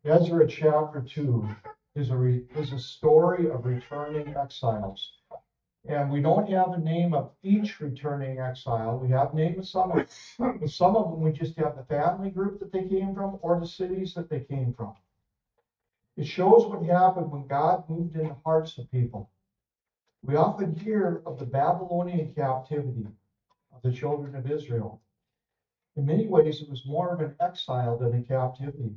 Ezra chapter 2 is a story of returning exiles. And we don't have a name of each returning exile. We have names of some of them. But some of them we just have the family group that they came from or the cities that they came from. It shows what happened when God moved in the hearts of people. We often hear of the Babylonian captivity of the children of Israel. In many ways, it was more of an exile than a captivity.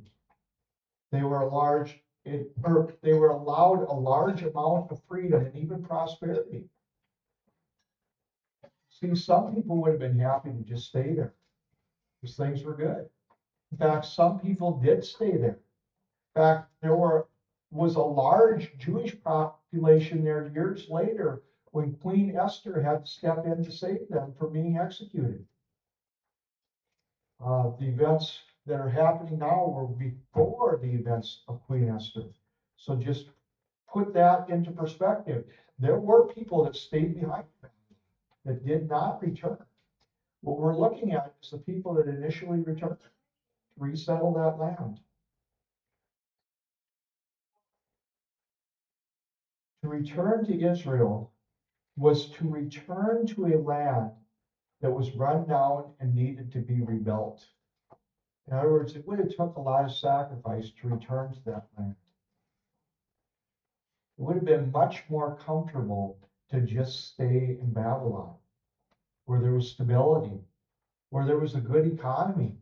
They were they were allowed a large amount of freedom and even prosperity. See, some people would have been happy to just stay there because things were good. In fact, some people did stay there. In fact, was a large Jewish population there years later when Queen Esther had to step in to save them from being executed. The events that are happening now were before the events of Queen Esther. So just put that into perspective. There were people that stayed behind that did not return. What we're looking at is the people that initially returned to resettle that land. To return to Israel was to return to a land that was run down and needed to be rebuilt. In other words, it would have took a lot of sacrifice to return to that land. It would have been much more comfortable to just stay in Babylon, where there was stability, where there was a good economy,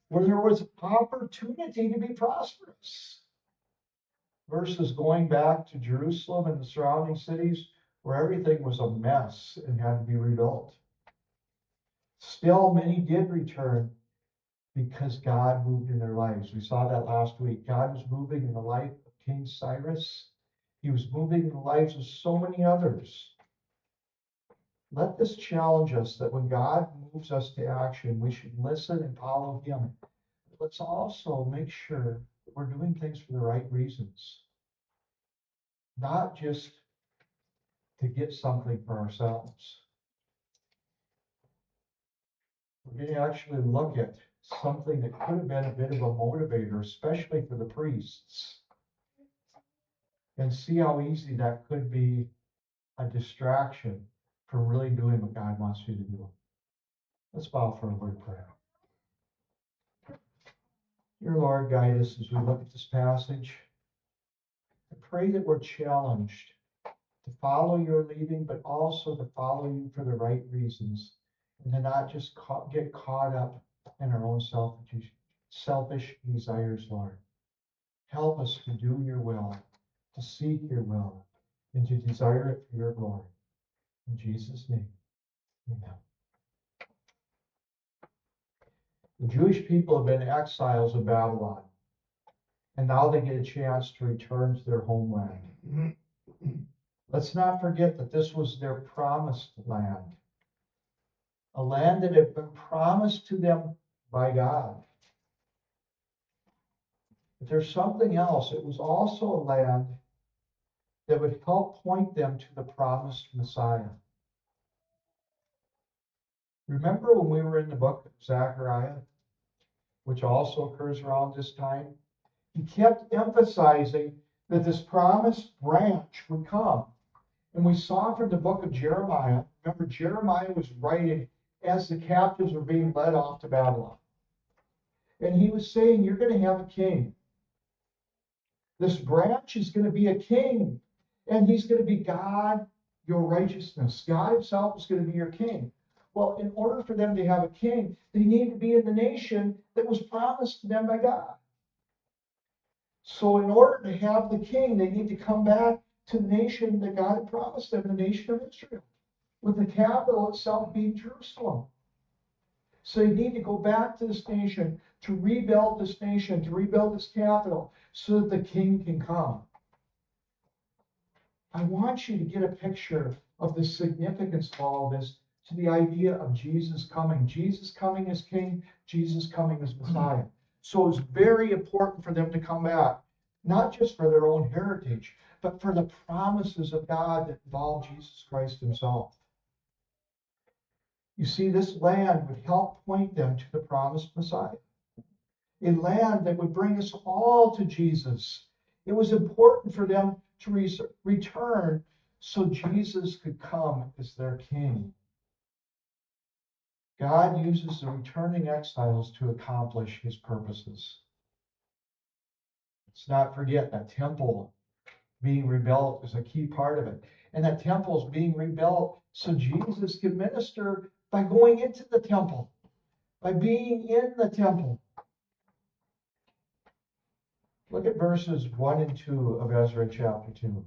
where there was opportunity to be prosperous, versus going back to Jerusalem and the surrounding cities where everything was a mess and had to be rebuilt. Still, many did return because God moved in their lives. We saw that last week. God was moving in the life of King Cyrus. He was moving in the lives of so many others. Let this challenge us that when God moves us to action, we should listen and follow him. Let's also make sure that we're doing things for the right reasons, not just to get something for ourselves. We're going to actually look at something that could have been a bit of a motivator, especially for the priests, and see how easy that could be a distraction from really doing what God wants you to do. Let's bow for a word of prayer. Dear Lord, guide us as we look at this passage. I pray that we're challenged to follow your leading, but also to follow you for the right reasons, and to not just get caught up in our own selfish desires, Lord. Help us to do your will, to seek your will, and to desire it for your glory. In Jesus' name, amen. The Jewish people have been exiles in Babylon, and now they get a chance to return to their homeland. Let's not forget that this was their promised land, a land that had been promised to them by God. But there's something else. It was also a land that would help point them to the promised Messiah. Remember when we were in the book of Zechariah, which also occurs around this time? He kept emphasizing that this promised branch would come. And we saw from the book of Jeremiah, remember, Jeremiah was writing as the captives were being led off to Babylon. And he was saying, you're going to have a king. This branch is going to be a king. And he's going to be God, your righteousness. God himself is going to be your king. Well, in order for them to have a king, they need to be in the nation that was promised to them by God. So in order to have the king, they need to come back to the nation that God had promised them, the nation of Israel, with the capital itself being Jerusalem. So they need to go back to this nation, to rebuild this nation, to rebuild this capital, so that the king can come. I want you to get a picture of the significance of all of this to the idea of Jesus coming. Jesus coming as king, Jesus coming as Messiah. So it's very important for them to come back, not just for their own heritage, but for the promises of God that involve Jesus Christ himself. You see, this land would help point them to the promised Messiah. a land that would bring us all to Jesus. It was important for them to return so Jesus could come as their king. God uses the returning exiles to accomplish his purposes. Let's not forget that temple being rebuilt is a key part of it. And that temple is being rebuilt so Jesus can minister by going into the temple, by being in the temple. Look at verses 1 and 2 of Ezra chapter 2.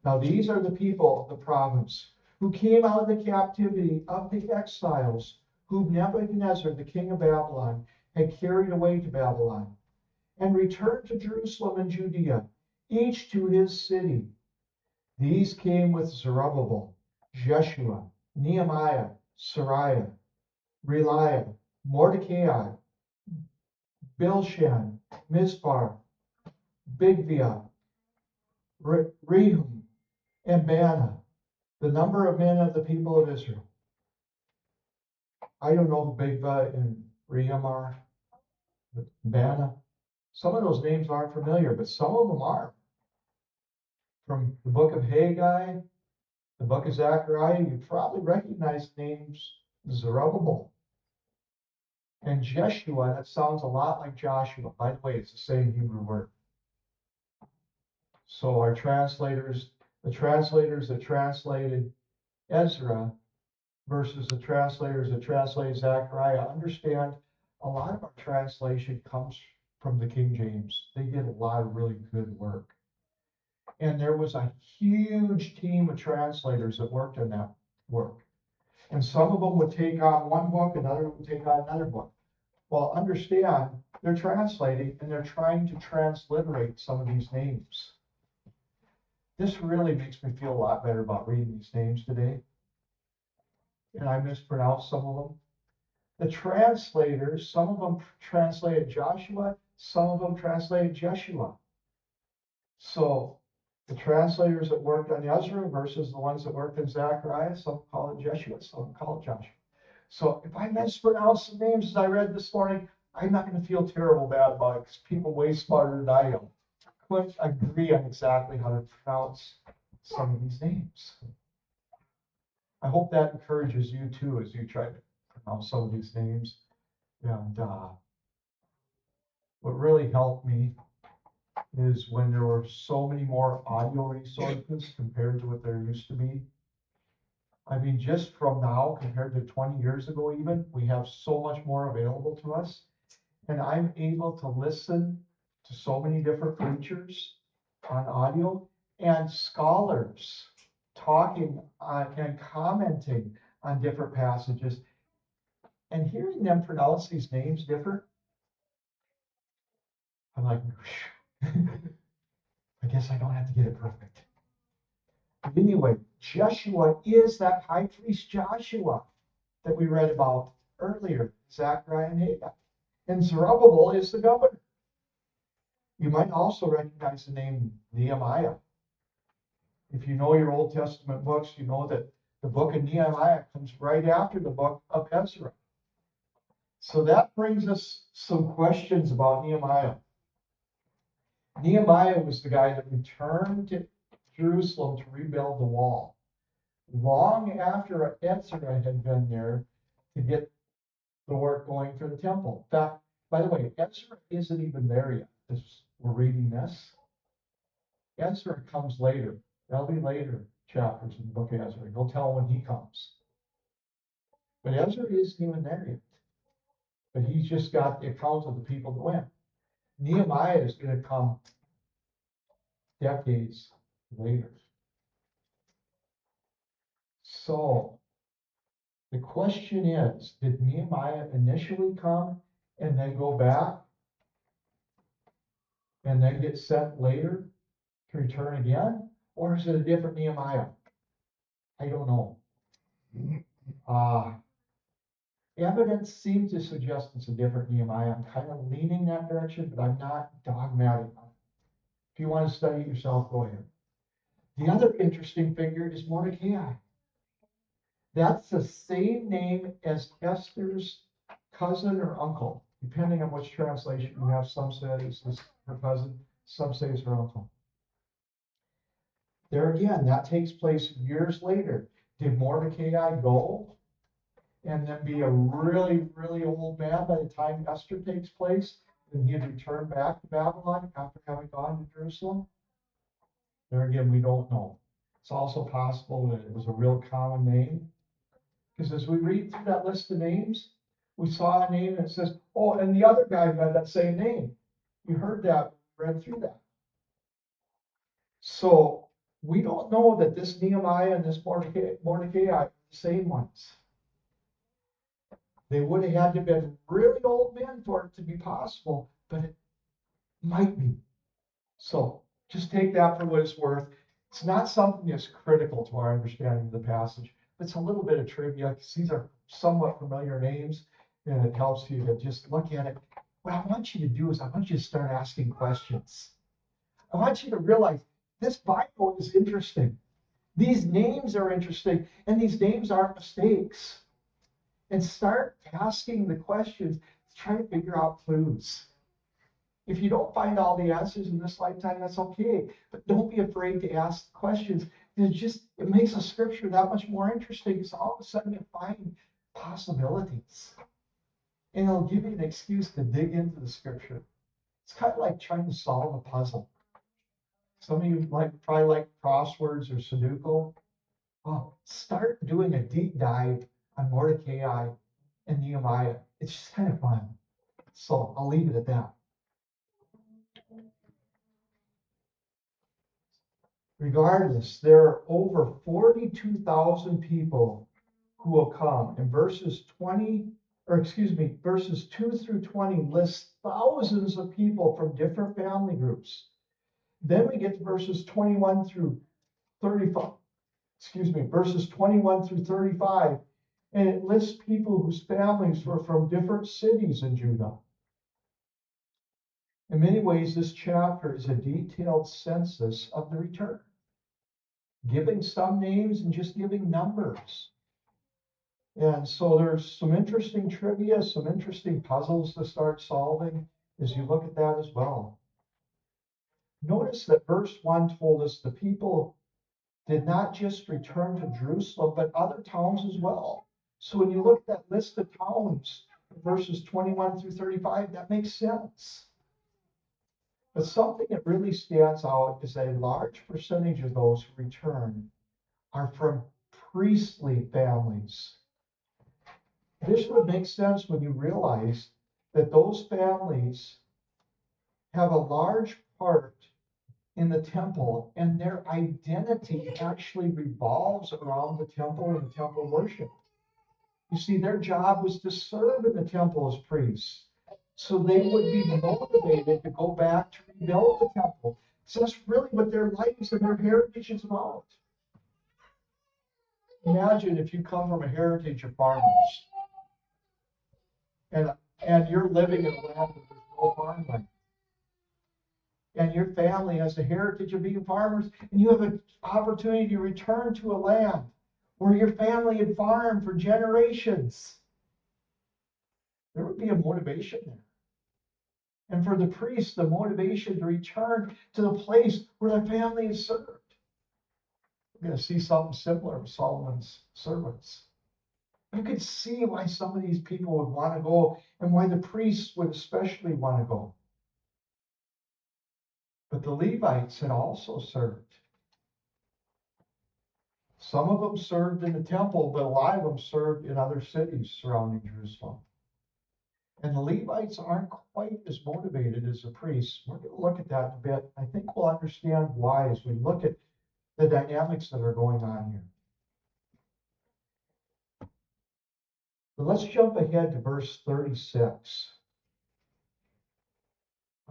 Now these are the people of the province who came out of the captivity of the exiles, whom Nebuchadnezzar, the king of Babylon, had carried away to Babylon, and returned to Jerusalem and Judea, each to his city. These came with Zerubbabel, Jeshua, Nehemiah, Sariah, Reliah, Mordecai, Bilshan, Mizpar, Bigvia, Rehum, and Baanah, the number of men of the people of Israel. I don't know who Bigvia and Rehum are, but Baanah. Some of those names aren't familiar, but some of them are. From the book of Haggai, the book of Zechariah, you probably recognize names Zerubbabel and Jeshua. That sounds a lot like Joshua. By the way, it's the same Hebrew word. So our translators, the translators that translated Ezra versus the translators that translated Zechariah, understand a lot of our translation comes from the King James. They did a lot of really good work. And there was a huge team of translators that worked on that work. And some of them would take on one book, another would take on another book. Well, understand, they're translating and they're trying to transliterate some of these names. This really makes me feel a lot better about reading these names today. And I mispronounced some of them. The translators, some of them translated Joshua, some of them translated Jeshua. So the translators that worked on Ezra versus the ones that worked in Zechariah, some call it Jeshua, some call it Joshua. So if I mispronounce some names as I read this morning, I'm not going to feel terrible bad about it because people way smarter than I am couldn't agree on exactly how to pronounce some of these names. I hope that encourages you too as you try to pronounce some of these names. And what really helped me is when there were so many more audio resources compared to what there used to be. I mean, just from now compared to 20 years ago even, we have so much more available to us. And I'm able to listen to so many different preachers on audio and scholars talking and commenting on different passages. And hearing them pronounce these names different, I'm like, I guess I don't have to get it perfect. But anyway, Joshua is that high priest Joshua that we read about earlier, Zechariah and Haggai. And Zerubbabel is the governor. You might also recognize the name Nehemiah. If you know your Old Testament books, you know that the book of Nehemiah comes right after the book of Ezra. So that brings us some questions about Nehemiah. Nehemiah was the guy that returned to Jerusalem to rebuild the wall. Long after Ezra had been there to get the work going for the temple. In fact, by the way, Ezra isn't even there yet as we're reading this. Ezra comes later. There'll be later chapters in the book of Ezra. He'll tell when he comes. But Ezra isn't even there yet. But he's just got the account of the people that went. Nehemiah is going to come decades later. So the question is, did Nehemiah initially come and then go back and then get sent later to return again? Or is it a different Nehemiah? I don't know. Evidence seems to suggest it's a different Nehemiah. I'm kind of leaning that direction, but I'm not dogmatic. If you want to study it yourself, go ahead. The other interesting figure is Mordecai. That's the same name as Esther's cousin or uncle. depending on which translation you have. Some say it's her cousin, some say it's her uncle. There again, that takes place years later. Did Mordecai go and then be a really, really old man by the time Esther takes place? And he had returned back to Babylon after having gone to Jerusalem? There again, we don't know. It's also possible that it was a real common name. Because as we read through that list of names, we saw a name that says, oh, and the other guy had that same name. You heard that, read through that. So we don't know that this Nehemiah and this Mordecai are the same ones. They would have had to have been really old men for it to be possible, but it might be. So just take that for what it's worth. It's not something that's critical to our understanding of the passage. It's a little bit of trivia because these are somewhat familiar names, and it helps you to just look at it. What I want you to do is I want you to start asking questions. I want you to realize this Bible is interesting. These names are interesting, and these names aren't mistakes. And start asking the questions to try to figure out clues. If you don't find all the answers in this lifetime, that's okay. But don't be afraid to ask questions. It makes a scripture that much more interesting because all of a sudden you find possibilities. And it'll give you an excuse to dig into the scripture. It's kind of like trying to solve a puzzle. Some of you probably like crosswords or Sudoku. Well, start doing a deep dive on Mordecai and Nehemiah. It's just kind of fun. So I'll leave it at that. Regardless, there are over 42,000 people who will come. And verses 2 through 20 lists thousands of people from different family groups. Then we get to verses 21 through 35. Verses 21 through 35. And it lists people whose families were from different cities in Judah. In many ways, this chapter is a detailed census of the return, giving some names and just giving numbers. And so there's some interesting trivia, some interesting puzzles to start solving as you look at that as well. Notice that verse 1 told us the people did not just return to Jerusalem, but other towns as well. So when you look at that list of towns, verses 21 through 35, that makes sense. But something that really stands out is that a large percentage of those who return are from priestly families. This would make sense when you realize that those families have a large part in the temple, and their identity actually revolves around the temple and the temple worship. You see, their job was to serve in the temple as priests. So they would be motivated to go back to rebuild the temple. So that's really what their lives and their heritage is about. Imagine if you come from a heritage of farmers and you're living in a land where there's no farmland. And your family has the heritage of being farmers, and you have an opportunity to return to a land where your family had farmed for generations. There would be a motivation there. And for the priests, the motivation to return to the place where their family is served. We're going to see something similar with Solomon's servants. You could see why some of these people would want to go and why the priests would especially want to go. But the Levites had also served. Some of them served in the temple, but a lot of them served in other cities surrounding Jerusalem. And the Levites aren't quite as motivated as the priests. We're going to look at that in a bit. I think we'll understand why as we look at the dynamics that are going on here. But let's jump ahead to verse 36.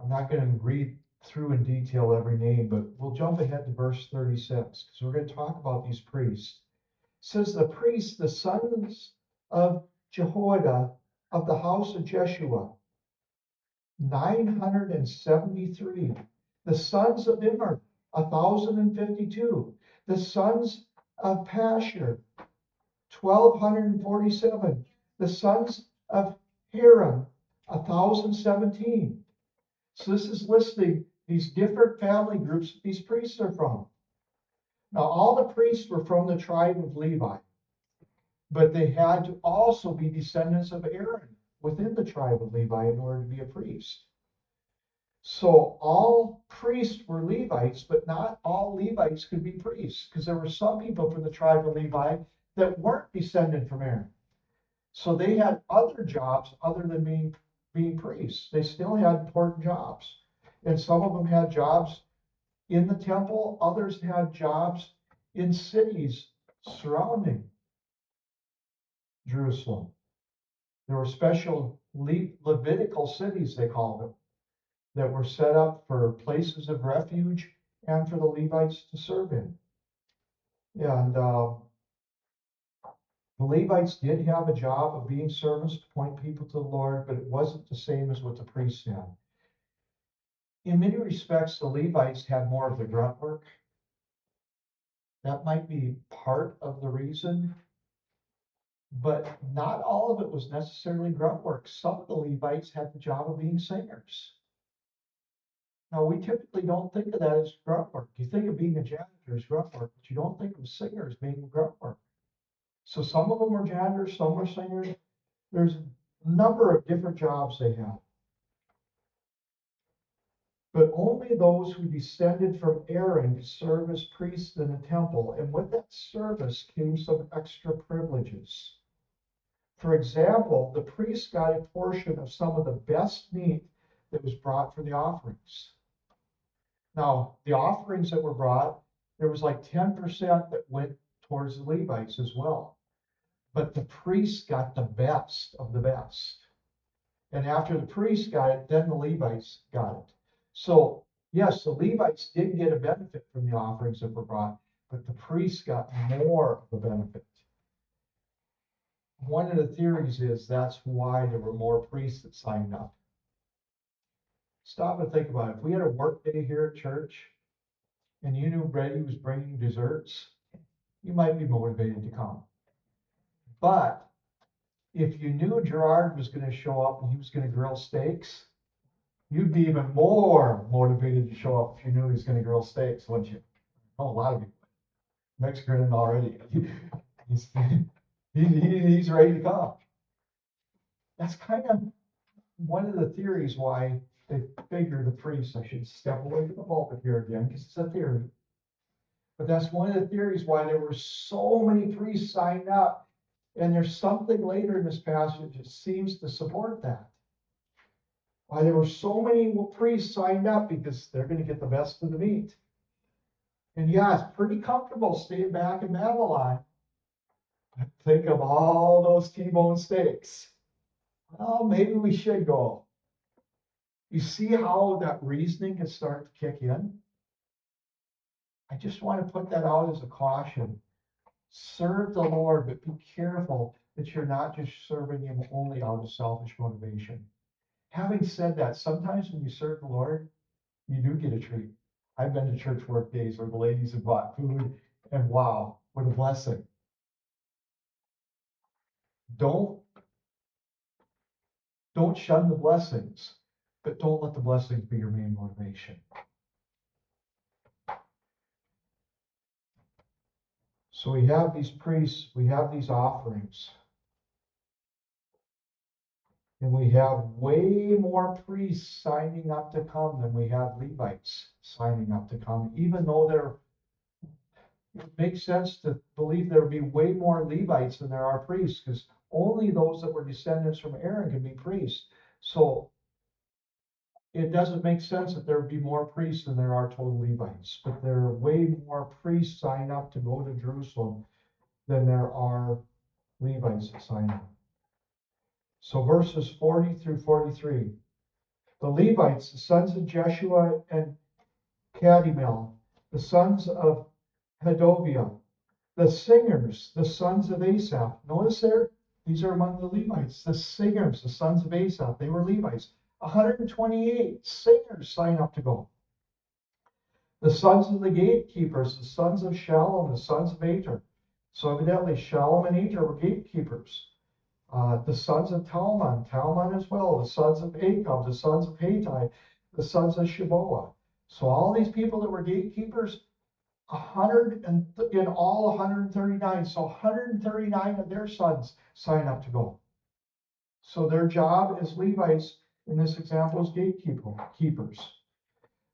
I'm not going to read through in detail every name, but we'll jump ahead to verse 36 because we're going to talk about these priests. It says the priests, the sons of Jehoiada of the house of Jeshua, 973. The sons of Immer, 1,052. The sons of Pashur, 1,247. The sons of Hiram, 1,017. So this is listing these different family groups these priests are from. Now, all the priests were from the tribe of Levi, but they had to also be descendants of Aaron within the tribe of Levi in order to be a priest. So all priests were Levites, but not all Levites could be priests, because there were some people from the tribe of Levi that weren't descended from Aaron. So they had other jobs other than being priests. They still had important jobs. And some of them had jobs in the temple, others had jobs in cities surrounding Jerusalem. There were special Levitical cities, they called them, that were set up for places of refuge and for the Levites to serve in. And the Levites did have a job of being servants to point people to the Lord, but it wasn't the same as what the priests had. In many respects, the Levites had more of the grunt work. That might be part of the reason, but not all of it was necessarily grunt work. Some of the Levites had the job of being singers. Now, we typically don't think of that as grunt work. You think of being a janitor as grunt work, but you don't think of singers being grunt work. So some of them were janitors, some were singers. There's a number of different jobs they had. But only those who descended from Aaron could serve as priests in the temple, and with that service came some extra privileges. For example, the priests got a portion of some of the best meat that was brought for the offerings. Now, the offerings that were brought, there was like 10% that went towards the Levites as well. But the priests got the best of the best. And after the priests got it, then the Levites got it. So, yes, the Levites did get a benefit from the offerings that were brought, but the priests got more of the benefit. One of the theories is that's why there were more priests that signed up. Stop and think about it. If we had a work day here at church and you knew Brady was bringing desserts, you might be motivated to come. But if you knew Gerard was going to show up and he was going to grill steaks, you'd be even more motivated to show up if you knew he was going to grill steaks, wouldn't you? Oh, a lot of people. Mick's grinning already. He's ready to come. That's kind of one of the theories why they figure the priests, I should step away from the pulpit here again because it's a theory. But that's one of the theories why there were so many priests signed up. And there's something later in this passage that seems to support that. Why there were so many priests signed up, because they're going to get the best of the meat. And yeah, it's pretty comfortable staying back in Babylon. But think of all those T-bone steaks. Well, maybe we should go. You see how that reasoning can start to kick in? I just want to put that out as a caution. Serve the Lord, but be careful that you're not just serving Him only out of selfish motivation. Having said that, sometimes when you serve the Lord, you do get a treat. I've been to church work days where the ladies have bought food, and wow, what a blessing. Don't shun the blessings, but don't let the blessings be your main motivation. So we have these priests, we have these offerings, and we have way more priests signing up to come than we have Levites signing up to come, even though it makes sense to believe there would be way more Levites than there are priests, because only those that were descendants from Aaron can be priests. So it doesn't make sense that there would be more priests than there are total Levites, but there are way more priests signed up to go to Jerusalem than there are Levites that sign up. So verses 40 through 43. The Levites, the sons of Jeshua and Kadmiel, the sons of Hodaviah, the singers, the sons of Asaph. Notice there, these are among the Levites. The singers, the sons of Asaph, they were Levites. 128 singers sign up to go. The sons of the gatekeepers, the sons of Shallum, the sons of Ater. So evidently Shallum and Ater were gatekeepers. The sons of Talmon as well, the sons of Akab, the sons of Hatai, the sons of Shiboah. So all these people that were gatekeepers, 100 and in all 139. So 139 of their sons sign up to go. So their job as Levites in this example is gatekeepers.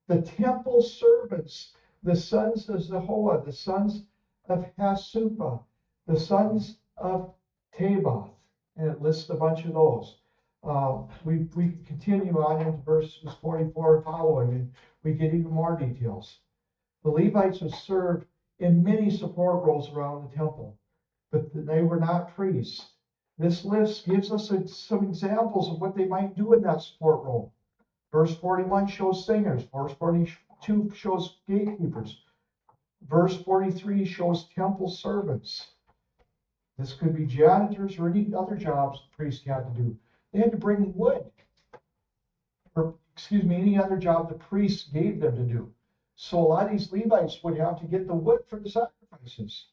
The temple servants, the sons of Zehoah, the sons of Hasupha, the sons of Tabath, and it lists a bunch of those. We continue on into verses 44 and following, and we get even more details. The Levites would serve in many support roles around the temple, but they were not priests. This list gives us some examples of what they might do in that support role. Verse 41 shows singers. Verse 42 shows gatekeepers. Verse 43 shows temple servants. This could be janitors or any other jobs the priest had to do. They had to bring wood, or any other job the priest gave them to do. So a lot of these Levites would have to get the wood for the sacrifices,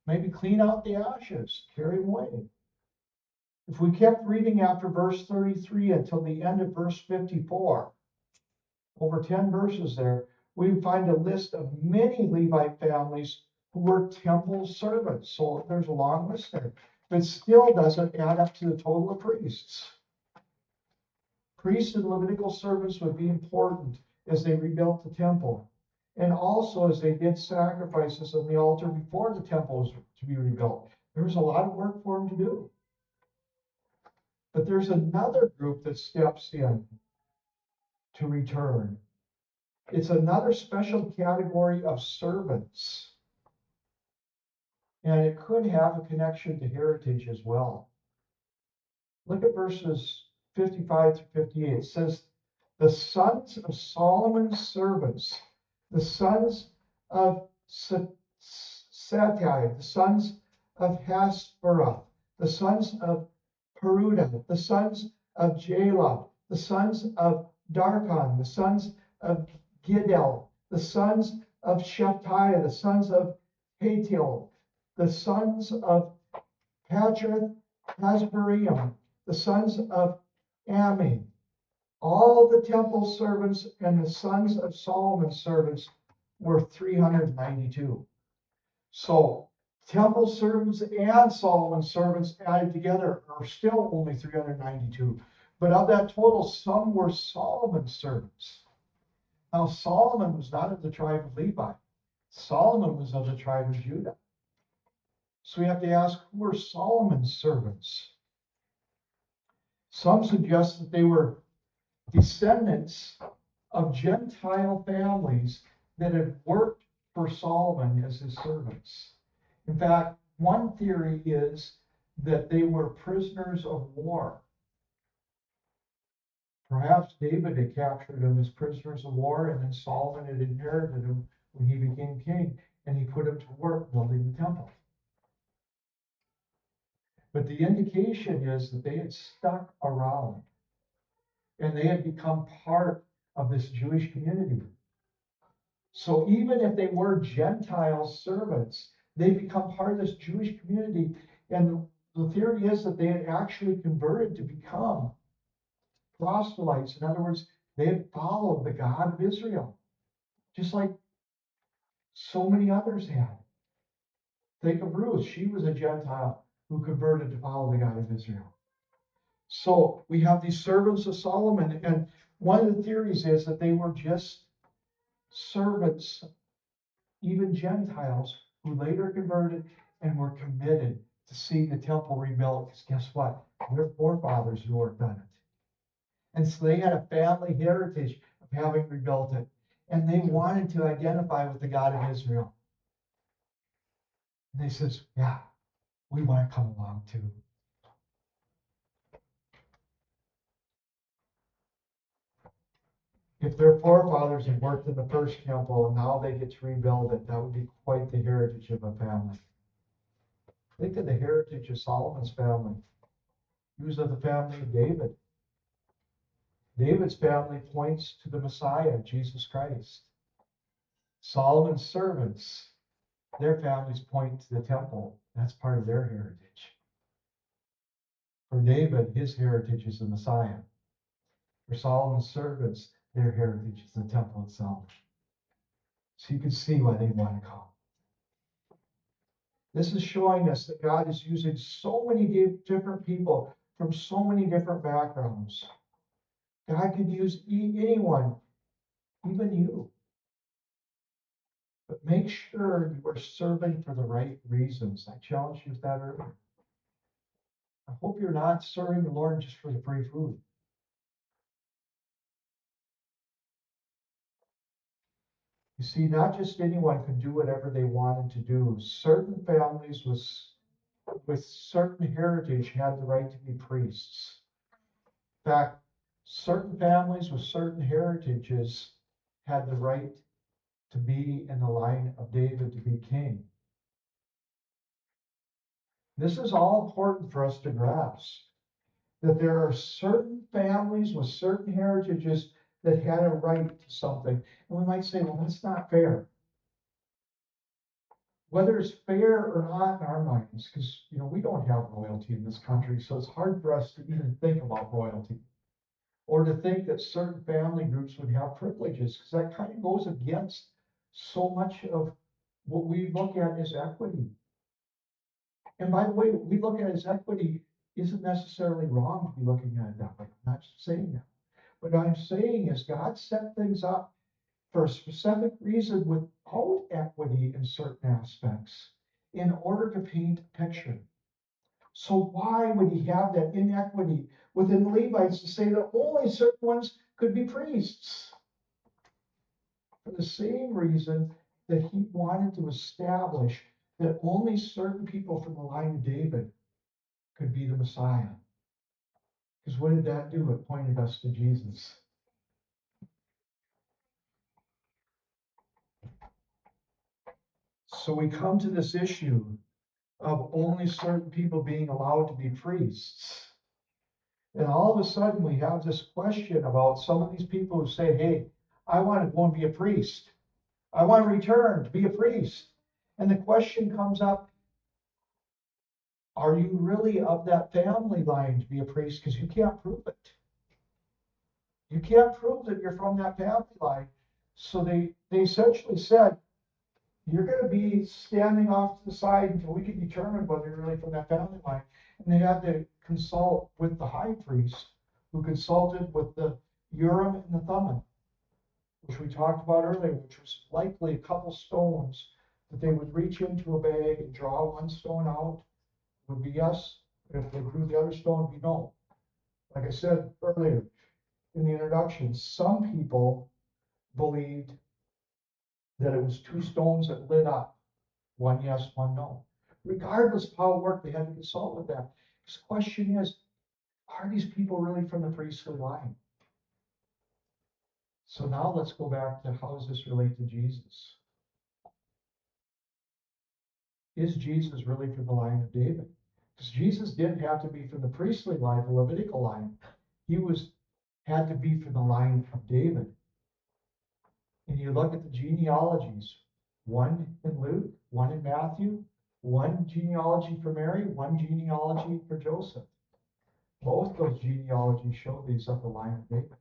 maybe clean out the ashes, carry them away. If we kept reading after verse 33 until the end of verse 54, over 10 verses there, we would find a list of many Levite families who were temple servants. So there's a long list there, but still doesn't add up to the total of priests. Priests and Levitical servants would be important as they rebuilt the temple, and also as they did sacrifices on the altar before the temple was to be rebuilt. There was a lot of work for them to do. But there's another group that steps in to return. It's another special category of servants. And it could have a connection to heritage as well. Look at verses 55 to 58. It says, the sons of Solomon's servants, the sons of Satai, the sons of Hasbarath, the sons of Peruda, the sons of Jalah, the sons of Darkon, the sons of Giddel, the sons of Shephatiah, the sons of Hatil, the sons of Patrath Hasbarim, the sons of Ami, all the temple servants and the sons of Solomon's servants were 392. So temple servants and Solomon's servants added together are still only 392. But of that total, some were Solomon's servants. Now, Solomon was not of the tribe of Levi. Solomon was of the tribe of Judah. So we have to ask, who were Solomon's servants? Some suggest that they were descendants of Gentile families that had worked for Solomon as his servants. In fact, one theory is that they were prisoners of war. Perhaps David had captured them as prisoners of war, and then Solomon had inherited them when he became king, and he put them to work building the temple. But the indication is that they had stuck around, and they had become part of this Jewish community. So even if they were Gentile servants, they become part of this Jewish community. And the theory is that they had actually converted to become proselytes. In other words, they had followed the God of Israel, just like so many others had. Think of Ruth. She was a Gentile who converted to follow the God of Israel. So we have these servants of Solomon, and one of the theories is that they were just servants, even Gentiles, who later converted and were committed to seeing the temple rebuilt. Because guess what? Their forefathers who worked on it. And so they had a family heritage of having rebuilt it. And they wanted to identify with the God of Israel. And they says, yeah, we want to come along too. If their forefathers had worked in the first temple and now they get to rebuild it, that would be quite the heritage of a family. Think of the heritage of Solomon's family. He was of the family of David. David's family points to the Messiah, Jesus Christ. Solomon's servants, their families point to the temple. That's part of their heritage. For David, his heritage is the Messiah. For Solomon's servants, their heritage is the temple itself. So you can see why they want to come. This is showing us that God is using so many different people from so many different backgrounds. God can use anyone, even you. But make sure you are serving for the right reasons. I challenged you with that earlier. I hope you're not serving the Lord just for the free food. You see, not just anyone could do whatever they wanted to do. Certain families with certain heritage had the right to be priests. In fact, certain families with certain heritages had the right to be in the line of David to be king. This is all important for us to grasp, that there are certain families with certain heritages that had a right to something. And we might say, well, that's not fair. Whether it's fair or not in our minds, because we don't have royalty in this country, so it's hard for us to even think about royalty, or to think that certain family groups would have privileges, because that kind of goes against so much of what we look at as equity. And by the way, what we look at as equity isn't necessarily wrong to be looking at it that way. I'm not saying that. What I'm saying is God set things up for a specific reason without equity in certain aspects in order to paint a picture. So why would he have that inequity within the Levites to say that only certain ones could be priests? For the same reason that he wanted to establish that only certain people from the line of David could be the Messiah. Because what did that do? It pointed us to Jesus. So we come to this issue of only certain people being allowed to be priests. And all of a sudden we have this question about some of these people who say, hey, I want to go and be a priest. I want to return to be a priest. And the question comes up, are you really of that family line to be a priest? Because you can't prove it. You can't prove that you're from that family line. So they essentially said, you're going to be standing off to the side until we can determine whether you're really from that family line. And they had to consult with the high priest, who consulted with the Urim and the Thummim, which we talked about earlier, which was likely a couple stones that they would reach into a bag and draw one stone out, would be yes. If they drew the other stone, would be no. Like I said earlier in the introduction, some people believed that it was two stones that lit up, one yes, one no. Regardless of how it worked, they had to consult with that. Because the question is, are these people really from the priestly line? So now let's go back to, how does this relate to Jesus? Is Jesus really from the line of David? Because Jesus didn't have to be from the priestly line, the Levitical line. He had to be from the line of David. And you look at the genealogies, one in Luke, one in Matthew, one genealogy for Mary, one genealogy for Joseph. Both those genealogies show these of the line of David.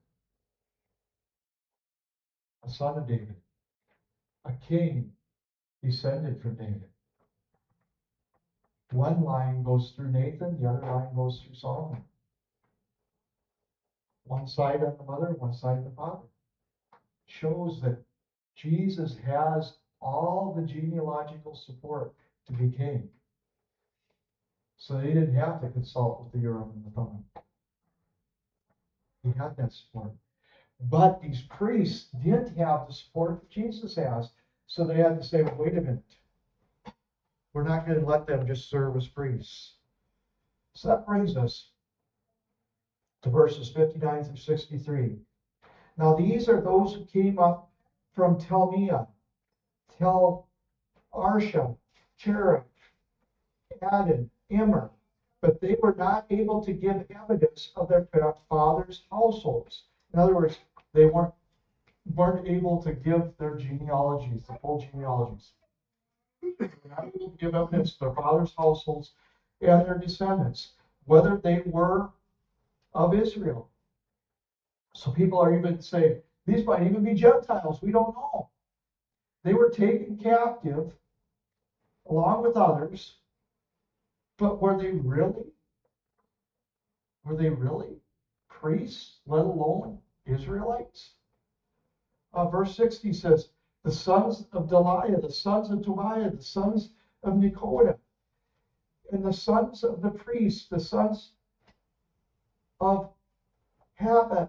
A son of David. A king descended from David. One line goes through Nathan, the other line goes through Solomon. One side on the mother, one side on the father. Shows that Jesus has all the genealogical support to be king. So they didn't have to consult with the Urim and the Thummim. He had that support. But these priests didn't have the support that Jesus has. So they had to say, well, wait a minute. We're not going to let them just serve as priests. So that brings us to verses 59 through 63. Now these are those who came up from Telmia, Tel Arsha, Cherith, Adon, Immer, but they were not able to give evidence of their fathers' households. In other words, they weren't able to give their genealogies, the full genealogies. They were not able to give evidence of their fathers' households and their descendants. whether they were of Israel. So people are even saying, these might even be Gentiles. We don't know. They were taken captive along with others, but were they really priests, let alone Israelites? Verse 60 says, the sons of Deliah, the sons of Tobiah, the sons of Nekoda, and the sons of the priests, the sons of Habiah,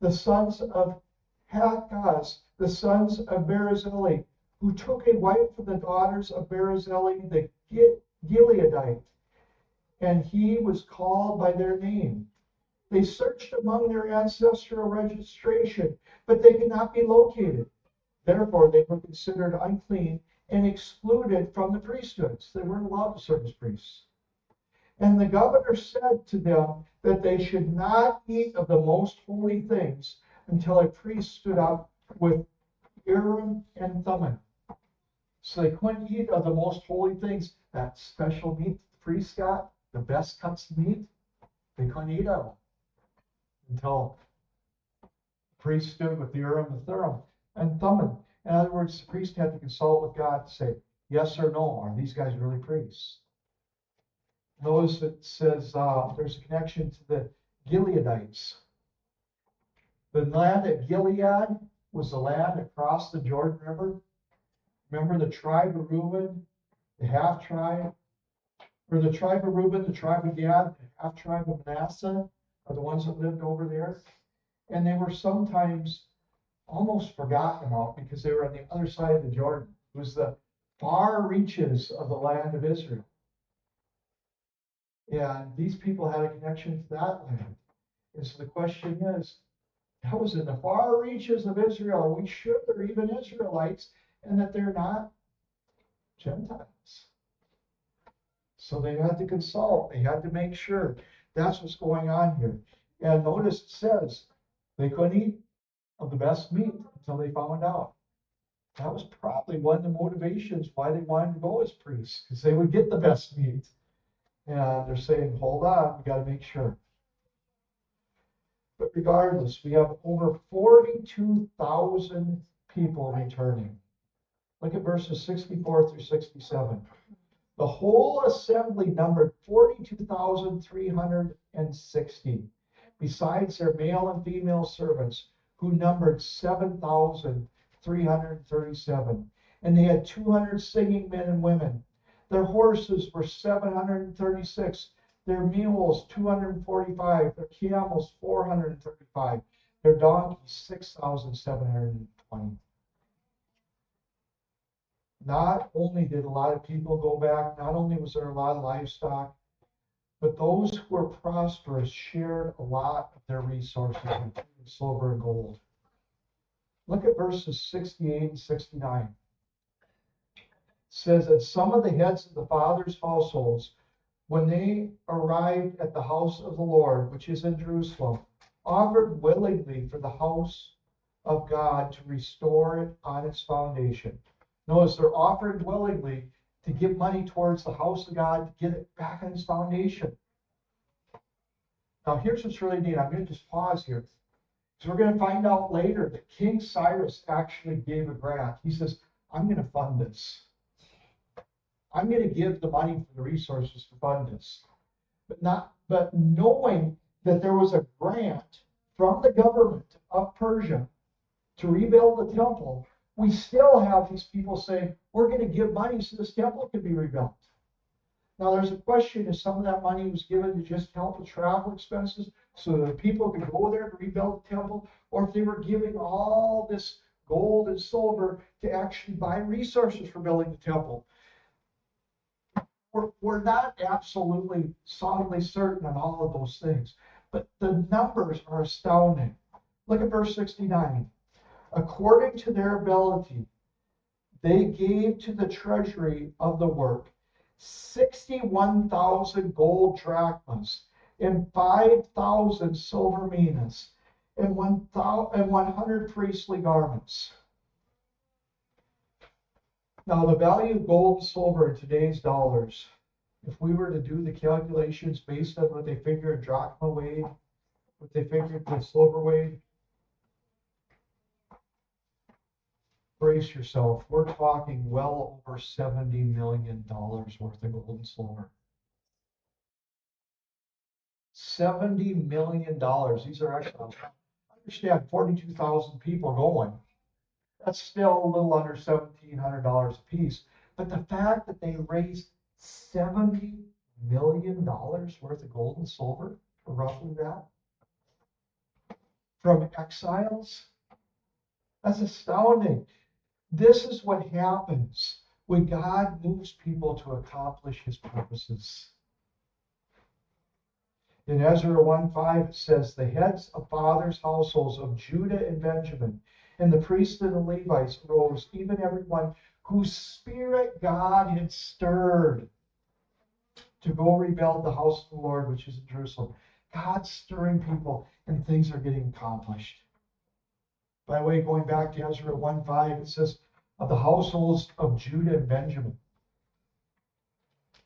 the sons of Hakaz, the sons of Barzillai, who took a wife from the daughters of Barzillai the Gileadite, and he was called by their name. They searched among their ancestral registration, but they could not be located. Therefore, they were considered unclean and excluded from the priesthoods. They weren't allowed to serve as priests. And the governor said to them that they should not eat of the most holy things until a priest stood up with Urim and Thummim. So they couldn't eat of the most holy things, that special meat the priest got, the best cuts of meat, they couldn't eat of them until the priest stood with the Urim and Thummim. In other words, the priest had to consult with God to say, yes or no, are these guys really priests? Notice it says there's a connection to the Gileadites. The land of Gilead was the land across the Jordan River. Remember the tribe of Reuben, the half tribe, or the tribe of Reuben, the tribe of Gad, the half tribe of Manasseh are the ones that lived over there. And they were sometimes almost forgotten about because they were on the other side of the Jordan. It was the far reaches of the land of Israel. And these people had a connection to that land. And so the question is, that was in the far reaches of Israel. Are we sure they're even Israelites and that they're not Gentiles? So they had to consult. They had to make sure. That's what's going on here. And notice it says they couldn't eat of the best meat until they found out. That was probably one of the motivations why they wanted to go as priests, because they would get the best meat. And they're saying, hold on, we got to make sure. But regardless, we have over 42,000 people returning. Look at verses 64 through 67. The whole assembly numbered 42,360, besides their male and female servants, who numbered 7,337. And they had 200 singing men and women. Their horses were 736. Their mules, 245. Their camels, 435. Their donkeys, 6,720. Not only did a lot of people go back, not only was there a lot of livestock, but those who were prosperous shared a lot of their resources, including silver and gold. Look at verses 68 and 69. It says that some of the heads of the fathers' households, when they arrived at the house of the Lord, which is in Jerusalem, offered willingly for the house of God to restore it on its foundation. Notice they're offered willingly to give money towards the house of God to get it back on its foundation. Now here's what's really neat. I'm going to just pause here. So we're going to find out later that King Cyrus actually gave a grant. He says, I'm going to fund this. I'm going to give the money for the resources to fund this. But knowing that there was a grant from the government of Persia to rebuild the temple, we still have these people saying, we're going to give money so this temple can be rebuilt. Now there's a question if some of that money was given to just help with travel expenses so that people could go there to rebuild the temple, or if they were giving all this gold and silver to actually buy resources for building the temple. We're not absolutely solidly certain on all of those things, but the numbers are astounding. Look at verse 69. According to their ability, they gave to the treasury of the work 61,000 gold drachmas and 5,000 silver minas and 100 priestly garments. Now, the value of gold and silver in today's dollars If we were to do the calculations based on what they figured drachma weighed, what they figured the silver weighed, brace yourself. We're talking well over $70 million worth of gold and silver. $70 million. These are actually, understand, 42,000 people going. That's still a little under $1,700 a piece. But the fact that they raised $70 million worth of gold and silver, or roughly that, from exiles, that's astounding. This is what happens when God moves people to accomplish his purposes. In Ezra 1:5, it says, the heads of fathers' households of Judah and Benjamin, and the priests and the Levites rose, even everyone whose spirit God had stirred to go rebuild the house of the Lord, which is in Jerusalem. God's stirring people, and things are getting accomplished. By the way, going back to Ezra 1:5, it says, of the households of Judah and Benjamin.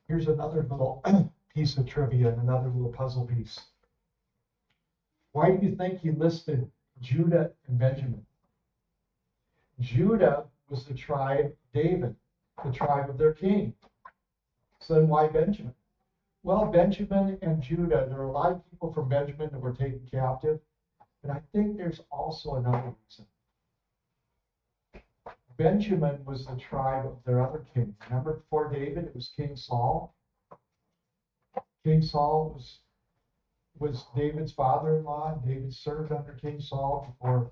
Here's another little piece of trivia and another little puzzle piece. Why do you think he listed Judah and Benjamin? Judah was the tribe of David, the tribe of their king. So then why Benjamin? Well, Benjamin and Judah, there are a lot of people from Benjamin that were taken captive, but I think there's also another reason. Benjamin was the tribe of their other king. Remember before David, it was King Saul. King Saul was David's father-in-law. David served under King Saul before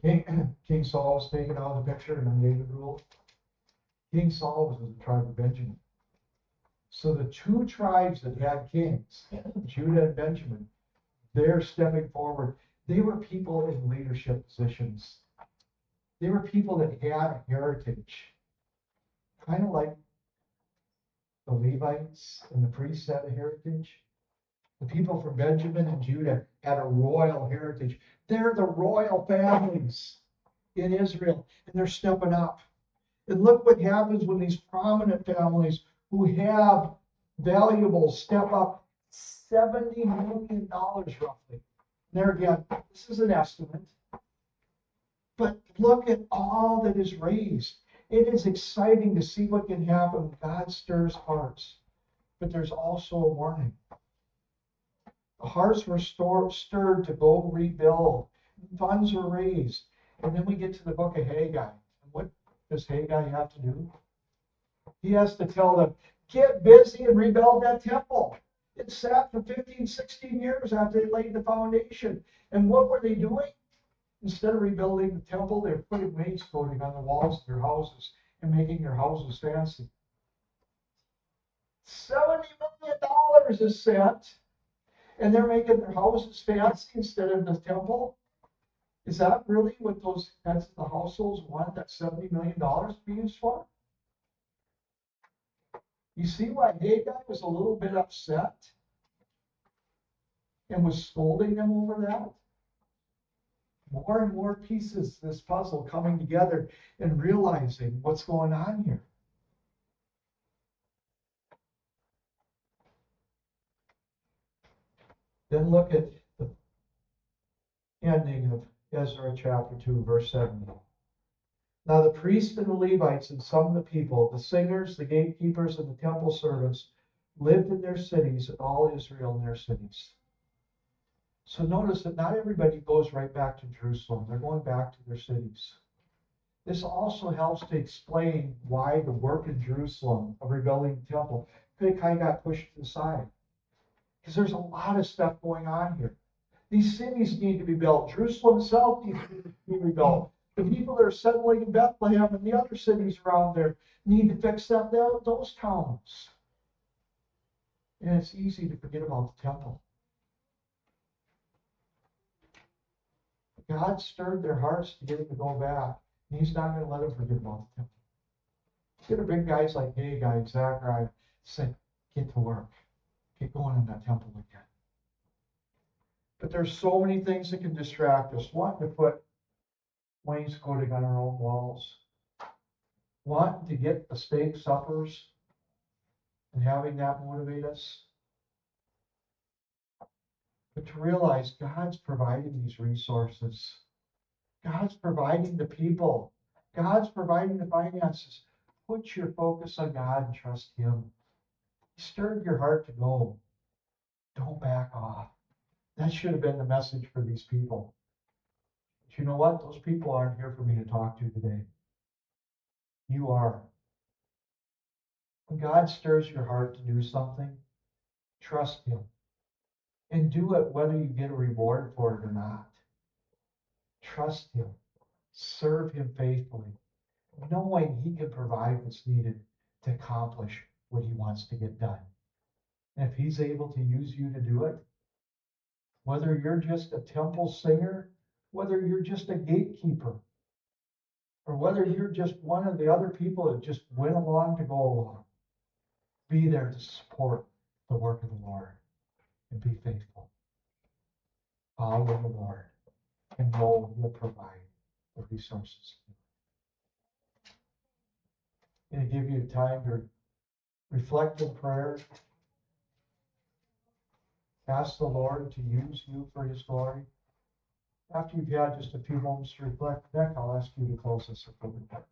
King Saul was taken out of the picture and then David ruled. King Saul was the tribe of Benjamin. So the two tribes that had kings, Judah and Benjamin, they're stepping forward. They were people in leadership positions. They were people that had a heritage, kind of like the Levites and the priests had a heritage. The people from Benjamin and Judah had a royal heritage. They're the royal families in Israel, and they're stepping up. And look what happens when these prominent families who have valuables step up. $70 million roughly. There again, this is an estimate. But look at all that is raised. It is exciting to see what can happen when God stirs hearts. But there's also a warning. The hearts were stirred to go rebuild. Funds were raised. And then we get to the book of Haggai. And what does Haggai have to do? He has to tell them, get busy and rebuild that temple. It sat for 15, 16 years after they laid the foundation. And what were they doing? Instead of rebuilding the temple, they were putting wainscoting on the walls of their houses and making their houses fancy. $70 million is spent, and they're making their houses fancy instead of the temple. Is that really what those heads of the households want that $70 million to be used for? You see why Haggai was a little bit upset and was scolding them over that? More and more pieces of this puzzle coming together and realizing what's going on here. Then look at the ending of Ezra chapter 2, verse 70. Now the priests and the Levites and some of the people, the singers, the gatekeepers, and the temple servants lived in their cities, and all Israel in their cities. So notice that not everybody goes right back to Jerusalem. They're going back to their cities. This also helps to explain why the work in Jerusalem of rebuilding the temple kind of got pushed to the side. Because there's a lot of stuff going on here. These cities need to be built. Jerusalem itself needs to be rebuilt. The people that are settling in Bethlehem and the other cities around there need to fix up those towns. And it's easy to forget about the temple. God stirred their hearts to get them to go back, and he's not going to let them forget about the temple. He's going to bring guys like Haggai and Zechariah say, get to work. Get going in that temple again. But there's so many things that can distract us. Wanting to put wainscoting on our own walls. Wanting to get the steak suppers and having that motivate us. But to realize God's providing these resources. God's providing the people. God's providing the finances. Put your focus on God and trust Him. He stirred your heart to go. Don't back off. That should have been the message for these people. But you know what? Those people aren't here for me to talk to today. You are. When God stirs your heart to do something, trust Him. And do it whether you get a reward for it or not. Trust Him. Serve Him faithfully, knowing He can provide what's needed to accomplish what He wants to get done. And if He's able to use you to do it, whether you're just a temple singer, whether you're just a gatekeeper, or whether you're just one of the other people that just went along to go along, be there to support the work of the Lord and be faithful. Follow the Lord and know He'll provide the resources. I'm going to give you time to reflect in prayer. Ask the Lord to use you for His glory. After you've had just a few moments to reflect, Beck, I'll ask you to close us up with prayer.